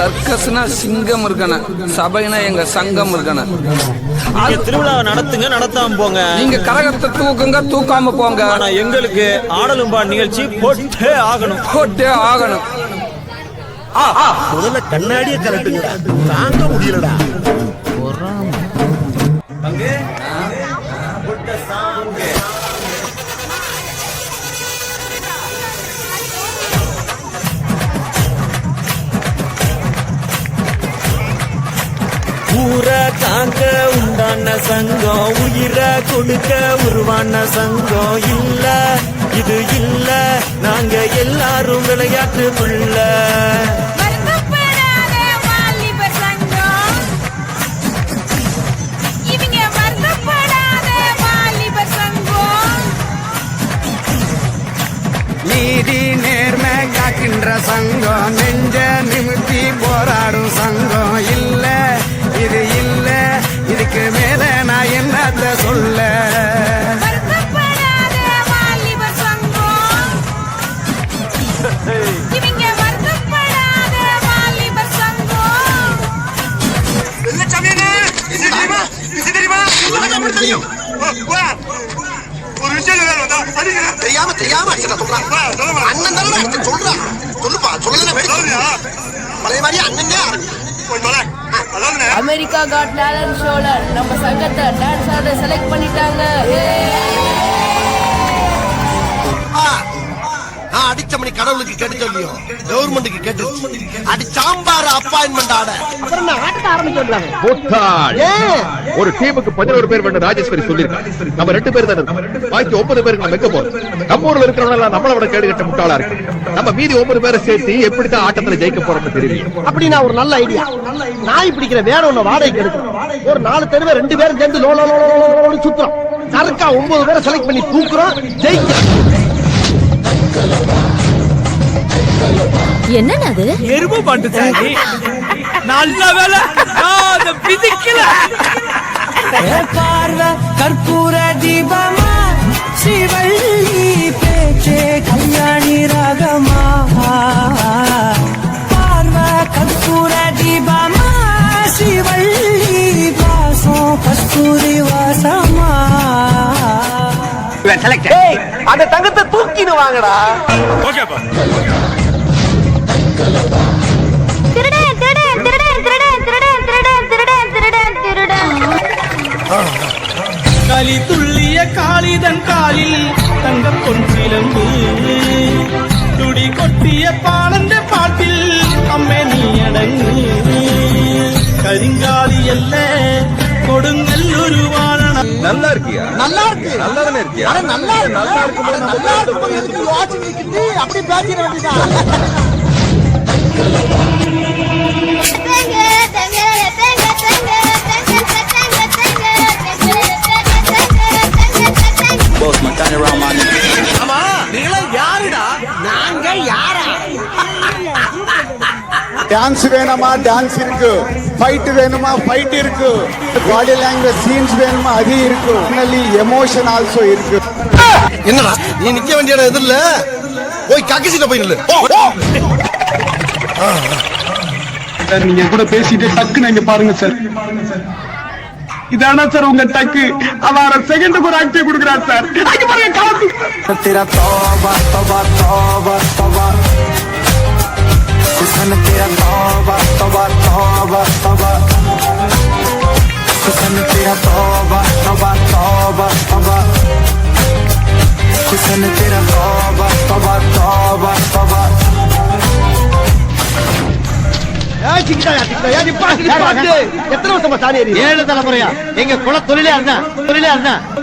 சர்க்கஸ்னா சிங்கம் இருக்கணும், சபைனா எங்க சங்கம் இருக்கணும். திருவிழாவை நடத்துங்க, நடத்தாம போங்க. நீங்க கரகத்தை தூக்குங்க, தூக்காம போங்க. ஆனா எங்களுக்கு ஆடலும்பா நிகழ்ச்சி போட்டே ஆகணும், போட்டே ஆகணும். முதல்ல கண்ணாடிய கலட்டுங்க, தாங்க முடியலடா. ஊரை தாங்க உண்டான சங்கம், உயிரை கொடுக்க உருவான சங்கம். இல்ல இது இல்ல, நாங்க எல்லாரும் விளையாட்டுக்குள்ள. நீதி நேர்மை காக்கின்ற சங்கம், நெஞ்ச நிமித்தி போராடும் சங்கம். இல்ல இது இல்ல, இதுக்கு மேல நான் என்னத்த சொல்ல. ஒரு விஷயம் தெரியாம தெரியாம அண்ணன் தானே சொல்றான். சொல்லுப்பா, சொல்லல பழைய மாதிரி அண்ணனே அமெரிக்கா காட் டேலண்ட் ஷோல நம்ம சங்கத்தை டான்ஸ் ஆட செலக்ட் பண்ணிட்டாங்க. நான் அடிச்ச மணி கடவுளுக்கு கேட்டு சொல்லியும் கவர்மெண்ட்டுக்கு கேட்டு அடி சாம்பார் அப்பாயின்மெண்ட் ஆட ஒரு டீமுக்கு 11 பேர் வேண்டும் ராஜேஸ்வரி சொல்லிருக்காங்க. நம்ம 2 பேர் தான், பாக்கி 9 பேருக்கு நம்ம எங்க போறோம்? நம்ம ஊர்ல இருக்கிறவங்க நம்மள விட கேடு கட்ட முட்டாளா இருக்கு. நம்ம மீதி 9 பேரை சேர்த்து எப்படித்தான் ஆட்டத்துல ஜெயிக்க போறோம்னு தெரியல. அப்படின்னா ஒரு நல்ல ஐடியா. நாய் பிடிக்கிற வேற ஒண்ணு வாடகைக்கு எடுக்கும். ஒரு 4 தெருவே 2 பேரும் சேர்ந்து லோலோன்னு சுத்துறோம். சரக்கா 9 பேரை செலக்ட் பண்ணி தூக்குறோம், ஜெயிக்கிறோம். என்னன்னு அது? எருமை பாட்டு சாரி. நல்ல வேலை பிதிக்கல. பார்வை கற்பூர தீபமா, ஸ்ரீவள்ளி பேச்சே கல்யாணி ராகமா. பார்வை கற்பூர தீபமா, ஸ்ரீவள்ளி பாசம் கஸ்தூரி வாசமா. அந்த தங்கத்தை தூக்கின்னு வாங்கடா. களி துள்ளிய காளிதன் காலில் தங்க பொன்சிலம்பு, துடி கொட்டிய பாலந்த பாட்டில் அம்மே நீ அடங்கு. கரிங்காலி அல்ல கொடுங்கல் உருவான. நல்லா இருக்கியா? நல்லா இருக்கு. நல்லா தானே இருக்கியா? நல்லா இருக்கு. நல்லா இருக்கு. வாட்ச் நிக்கிட்டு அப்படி பேசிர வேண்டியதா. ஆமா, நீங்க யாருடா? நாங்க யாரா? டான்ஸ் வேணுமா? டான்ஸ் இருக்கு. ஃபைட் வேணுமா? ஃபைட் இருக்கு. பாடி லாங்குவேஜ் சீன்ஸ் வேணுமா? அது இருக்கு. எமோஷன் ஆல்சோ இருக்கு. என்னடா நீ நிக்க வேண்டிய இடம் எது இல்ல? போய் கக்கசிட்ட போய் நில்லு. சார் நீங்க கூட பேசிட்டு டக்குன்னு இங்க பாருங்க சார். இதானா சார் உங்க டக்கு? அவர செகண்டுக்கு ஒரு ஆக்டிவ் கொடுக்குறார் சார். அங்க பாருங்க காத்து. तेरा तौबा तौबा तौबा तौबा, हुस्न तेरा तौबा तौबा तौबा तौबा, हुस्न तेरा तौबा तौबा तौबा तौबा, हुस्न तेरा तौबा तौबा तौबा तौबा. எத்தனை வருஷமா சாணி ஏறி? 7 தலைமுறையா. எங்க குல தொழிலே இருந்தா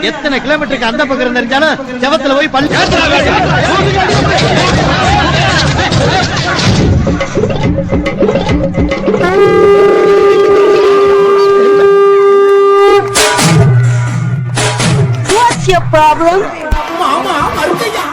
எத்தனை கிலோமீட்டருக்கு அந்த பக்கம் இருந்தாலும் செவத்துல போய் பள்ளி. What's your problem? மாமா மறுக்கையா.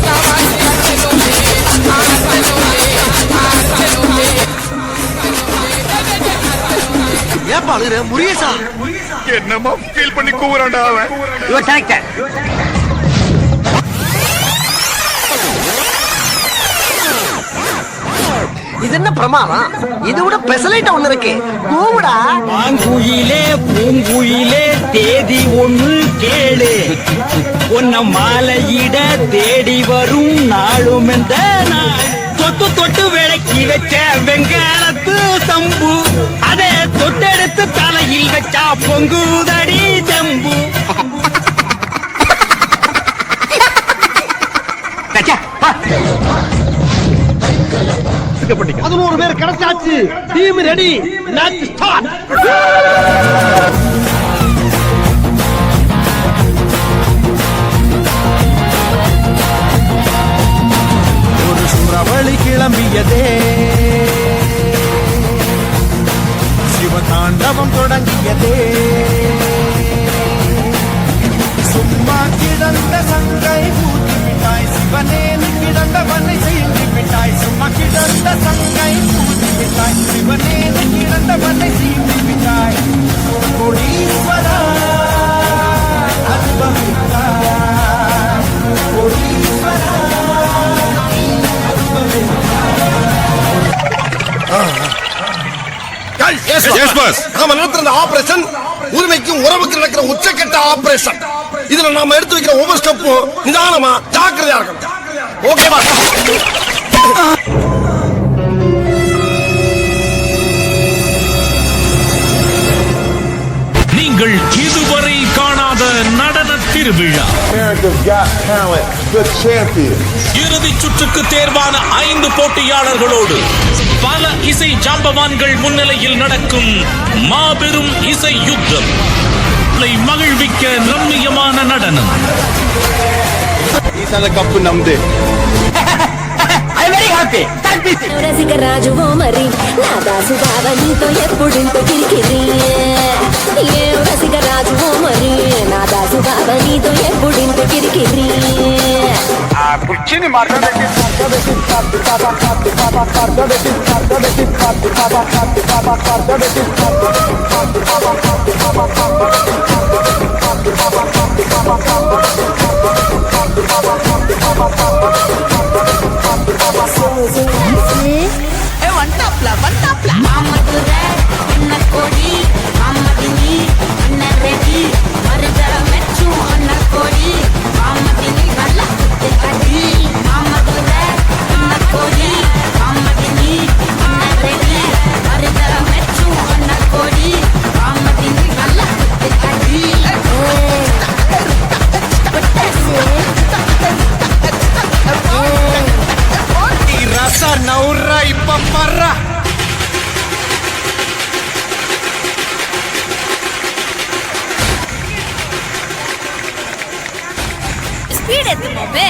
Come on. கூவுற முருகேசா? என்னமா ஃபீல் பண்ணி கூவுறான்டா அவன். Your character. இது என்ன பிரமாதம்? இது விட பெசலைட் ஒண்ணு இருக்கு. கூவுடா. ஆங்குயிலே பூங்குயிலே தேதி ஒண்ணு கேளு, உன்ன மாலையிட தேடி வரும் நாளும் இந்த நாள். தொட்டு தொட்டு விளக்கி வச்ச வெங்காலத்து சம்பு, அதை தொட்டெடுத்து தலையில் வச்சா பொங்குதடி தம்பு. அதுல ஒரு பேர் கிடைச்சாச்சு. Team ready. Match start. ஒரு சூறாவளி கிளம்பியதே, சிவதாண்டவம் தொடங்கியதே. சும்மா கிடந்த சங்கை பூத்தி விட்டாய், சிவனே கிடந்தவனை செய்து விட்டாய். சும்மா கிடந்த சங்கை பூத்தி விட்டாய், சிவனே கிடந்தவனை செய்து விட்டாய். கோடீஸ்வரா அனுபவித்தாய், கோடீஸ்வரா நாம நடத்துற ஆபரேஷன் உரிமைக்கும் உறவுக்கு நடக்கிற உச்சக்கட்ட ஆபரேஷன். இதுல நாம எடுத்து வைக்கிற ஒவ்வொரு ஸ்டெப்பும் நிதானமா ஜாக்கிரதையா இருக்கணும். ஓகேவா? நீங்கள் இதுவரை காணாத நடன திருவிழா. இறுதி சுற்றுக்கு தேர்வான 5 போட்டியாளர்களோடு பல இசை ஜாம்பவான்கள் முன்னிலையில் நடக்கும் மாபெரும் இசை யுத்தம். மகிழ்விக்க ரம்மியமான நடனம். கப்பு நம்து. రసికరాజువో మరి నా దాసు బావ నీతో ఎప్పుడింతో కిరికిరి. ఏ రసికరాజువో మరి నా దాసు బావ నీతో ఎప్పుడింతో కిరికిరి. కుర్చీని మార్గదర్శి ரசா நவுரா இப்ப பர்றா. ஸ்பீட் எத்து போவே.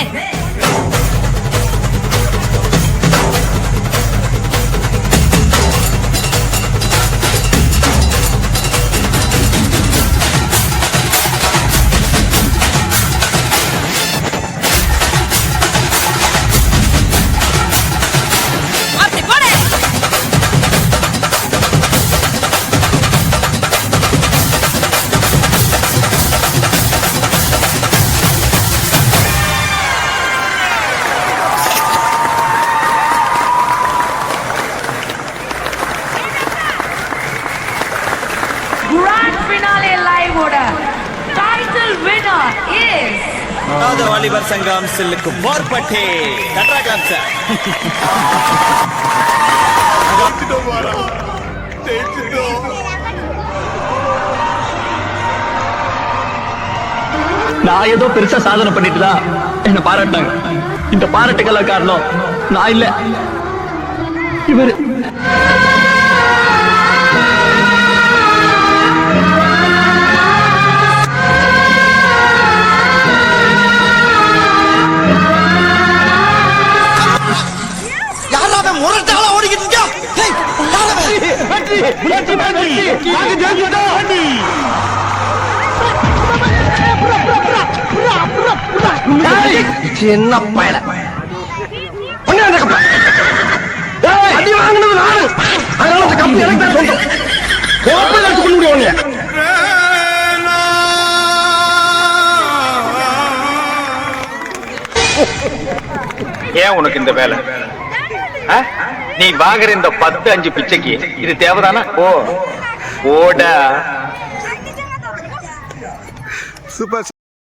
வாலிபர் சங்கம் செல்லுக்கும் போர்பட்டே கட்டராகாம் சார். நான் ஏதோ பெருசா சாதனை பண்ணிட்டு தான் என்ன பாராட்டினாங்க. இந்த பாராட்டுக்கெல்லாம் காரணம் நான் இல்ல, இவரு. என்ன பயல அடி வாங்கினது நானு. அதனால அந்த கம்பெனி எனக்கு தான் சொந்தம். ஏன் உனக்கு இந்த வேலை? நீ வாங்குற இந்த 10-5 பிச்சைக்கு இது தேவைதானா? ஓ ஓட சூப்பர்.